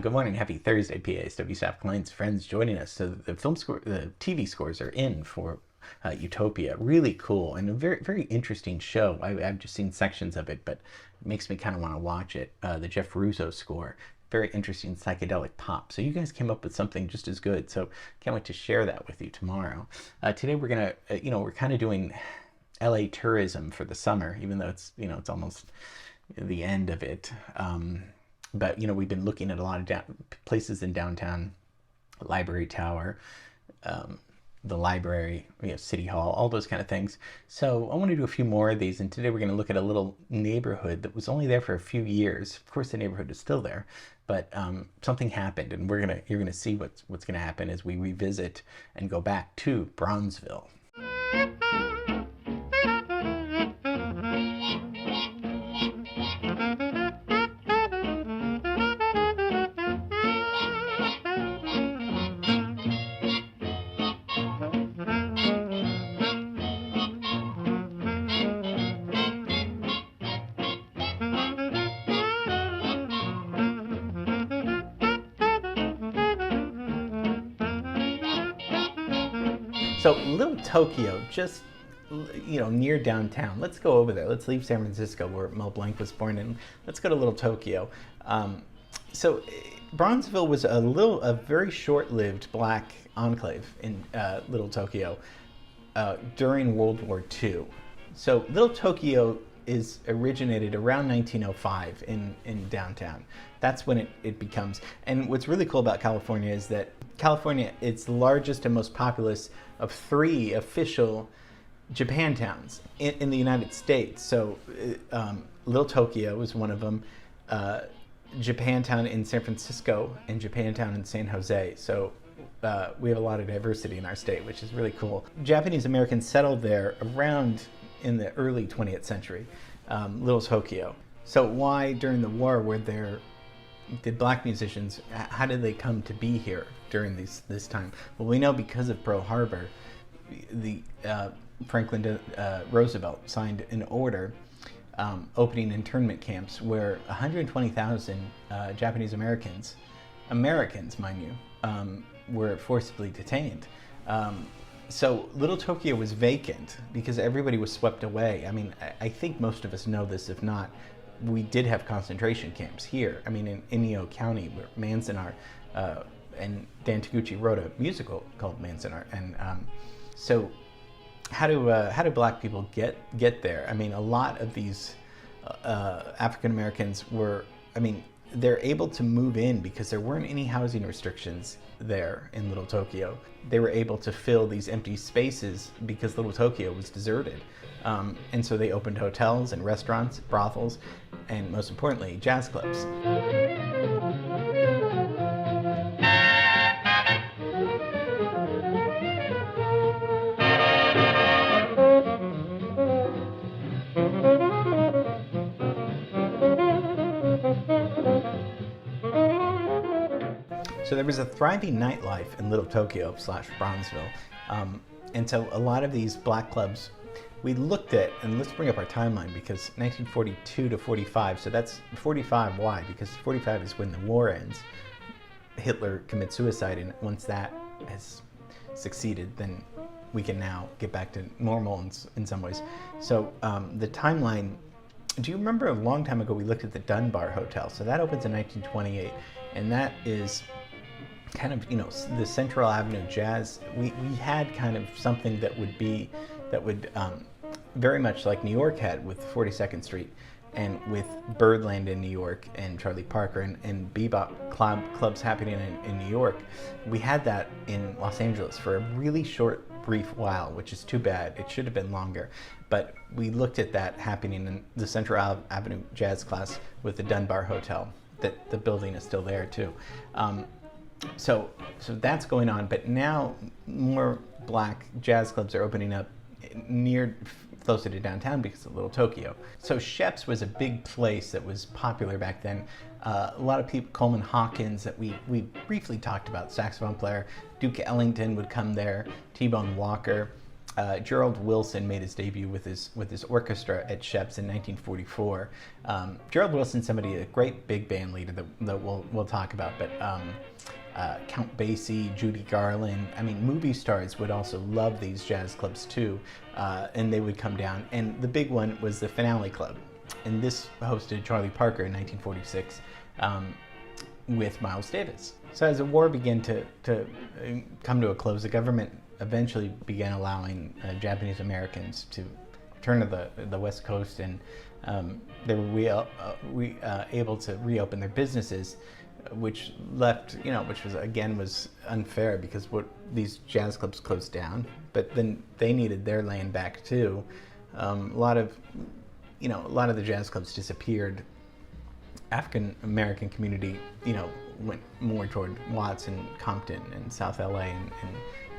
Good morning, happy Thursday, PASW staff, clients, friends joining us. So the TV scores are in for Utopia. Really cool and a very, very interesting show. I've just seen sections of it, but it makes me kind of want to watch it. The Jeff Russo score, very interesting psychedelic pop. So you guys came up with something just as good. So can't wait to share that with you tomorrow. Today we're gonna, we're kind of doing LA tourism for the summer, even though it's, it's almost the end of it. But, we've been looking at a lot of places in downtown, Library Tower, the library, City Hall, all those kind of things. So I want to do a few more of these. And today we're going to look at a little neighborhood that was only there for a few years. Of course, the neighborhood is still there, but something happened, and you're going to see what's going to happen as we revisit and go back to Bronzeville. So Little Tokyo, just near downtown. Let's go over there. Let's leave San Francisco, where Mel Blanc was born, and let's go to Little Tokyo. So Bronzeville was a very short-lived black enclave in Little Tokyo during World War II. So Little Tokyo is originated around 1905 in downtown. That's when it becomes. And what's really cool about California is that California, it's the largest and most populous of 3 official Japantowns in the United States. So Little Tokyo is one of them, Japantown in San Francisco, and Japantown in San Jose. So we have a lot of diversity in our state, which is really cool. Japanese Americans settled there around in the early 20th century, Little Tokyo. So why during the war did black musicians, how did they come to be here during this time? Well, we know because of Pearl Harbor, Franklin Roosevelt signed an order opening internment camps where 120,000 Japanese Americans, mind you, were forcibly detained. So Little Tokyo was vacant because everybody was swept away. I mean, I think most of us know this. If not, we did have concentration camps here. I mean, in Inyo County, where Manzanar, and Dan Taguchi wrote a musical called Manzanar. And so how do black people get there? I mean, a lot of these African Americans they're able to move in because there weren't any housing restrictions there in Little Tokyo. They were able to fill these empty spaces because Little Tokyo was deserted. And so they opened hotels and restaurants, brothels, and most importantly, jazz clubs. So there was a thriving nightlife in Little Tokyo / Bronzeville. And so a lot of these black clubs we looked at, and let's bring up our timeline, because 1942 to 45, so that's 45, why? Because 45 is when the war ends. Hitler commits suicide, and once that has succeeded, then we can now get back to normal in some ways. So the timeline, do you remember a long time ago we looked at the Dunbar Hotel? So that opens in 1928, and that is kind of, the Central Avenue Jazz. We had kind of something that would very much like New York had with 42nd Street and with Birdland in New York and Charlie Parker and bebop clubs happening in New York. We had that in Los Angeles for a really short, brief while, which is too bad. It should have been longer. But we looked at that happening in the Central Avenue Jazz class with the Dunbar Hotel. That the building is still there too. So that's going on, but now more black jazz clubs are opening up closer to downtown because of Little Tokyo. So Shep's was a big place that was popular back then. A lot of people, Coleman Hawkins, that we briefly talked about, saxophone player, Duke Ellington would come there, T-Bone Walker, Gerald Wilson made his debut with his orchestra at Shep's in 1944. Gerald Wilson's a great big band leader that we'll talk about, but Count Basie, Judy Garland, I mean, movie stars would also love these jazz clubs too, and they would come down. And the big one was the Finale Club, and this hosted Charlie Parker in 1946 with Miles Davis. So as the war began to come to a close, the government eventually began allowing Japanese Americans to return to the West Coast, and they were able to reopen their businesses, which was unfair because these jazz clubs closed down, but then they needed their land back too. A lot of the jazz clubs disappeared. African American community, went more toward Watts and Compton and South LA and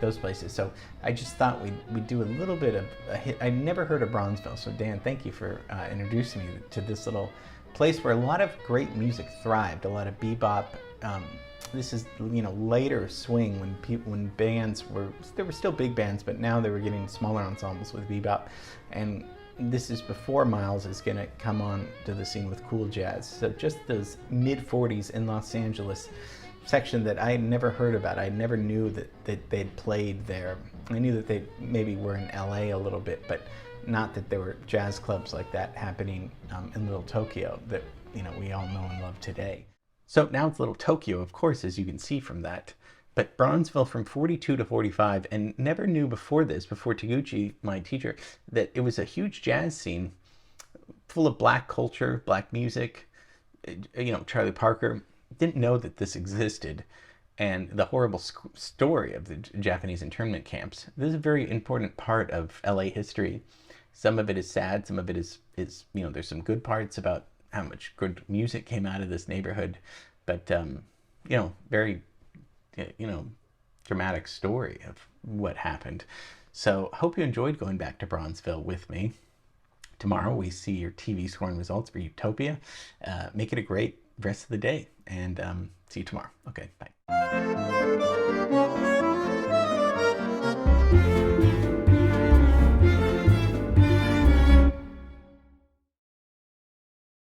those places. So I just thought we'd do a little bit of a hit. I'd never heard of Bronzeville, so Dan, thank you for introducing me to this little place where a lot of great music thrived, a lot of bebop. This is later swing when bands there were still big bands, but now they were getting smaller ensembles with bebop, and this is before Miles is going to come on to the scene with cool jazz. So just those mid-40s in Los Angeles section that I had never heard about. I never knew that they'd played there. I knew that they maybe were in LA a little bit, but not that there were jazz clubs like that happening in Little Tokyo that we all know and love today. So now it's Little Tokyo, of course, as you can see from that. But Bronzeville from 42 to 45, and never knew before Taguchi, my teacher, that it was a huge jazz scene full of black culture, black music. Charlie Parker didn't know that this existed, and the horrible story of the Japanese internment camps. This is a very important part of LA history. Some of it is sad, some of it is there's some good parts about how much good music came out of this neighborhood, but very dramatic story of what happened. So I hope you enjoyed going back to Bronzeville with me. Tomorrow we see your TV scoring results for Utopia. Make it a great rest of the day, and see you tomorrow. Okay, bye.